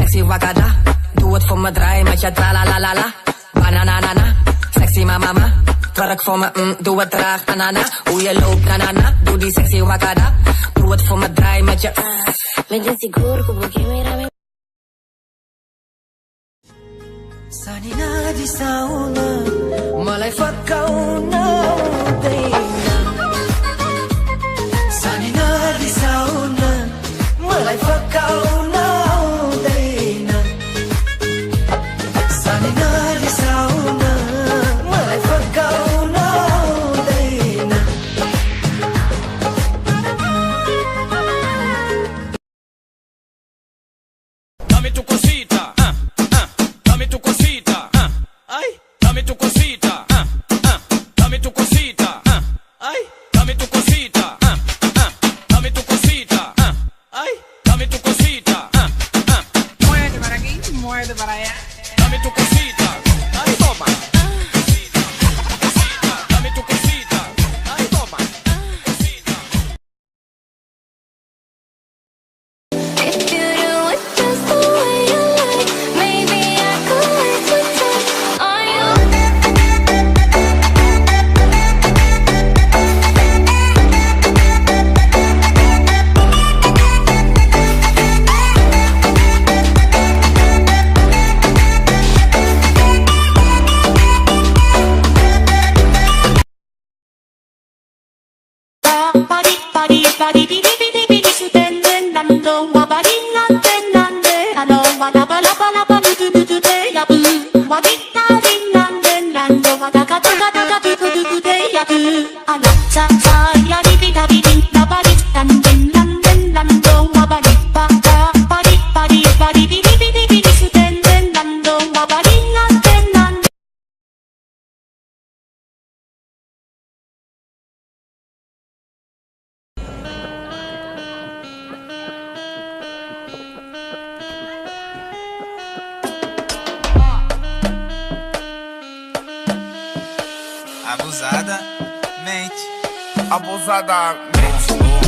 sexy wakada. Doe het voor me, draai met je tra la la la la. Bananana, sexy mama. Twerk voor me, doe het traag, anana. Hoe je loopt, nanana, doe die sexy wakada. Doe het voor me, draai met je Me inseguro, como que mira. Sanina di sauna, malay fakauna udaina. Sanina di sauna, malay fakauna udaina. Sanina di sauna, malay fakauna udaina. Dame tu cosita, dame tu cosita, ay, dame tu cosita, dame tu cosita, ay, dame tu cosita, dame tu cosita, ay, dame tu cosita, Muévete para aquí, muévete para allá. dame tu cosita, ay, toma. Dame tu cosita, ay, toma. If you do it just the way you like, maybe I could wait to touch on you. Body, body, body, bidi, bidi, bidi, sudenden, lando, wabadi, landen, lande, alo, wadaba, laba, laba, ludu, ludu, de, yabu, wadi, nadi, landen, lando, wadaka, tuka, tuka, tuku, tuku, de, yabu, alo, sa, sa, yadi, bida, bidi, labadi, landen, landen, lando, wabadi, bada, body, body, body, bidi, bidi, bidi, sudenden, lando, wabadi, landen, lande. Abusadamente. Abusadamente.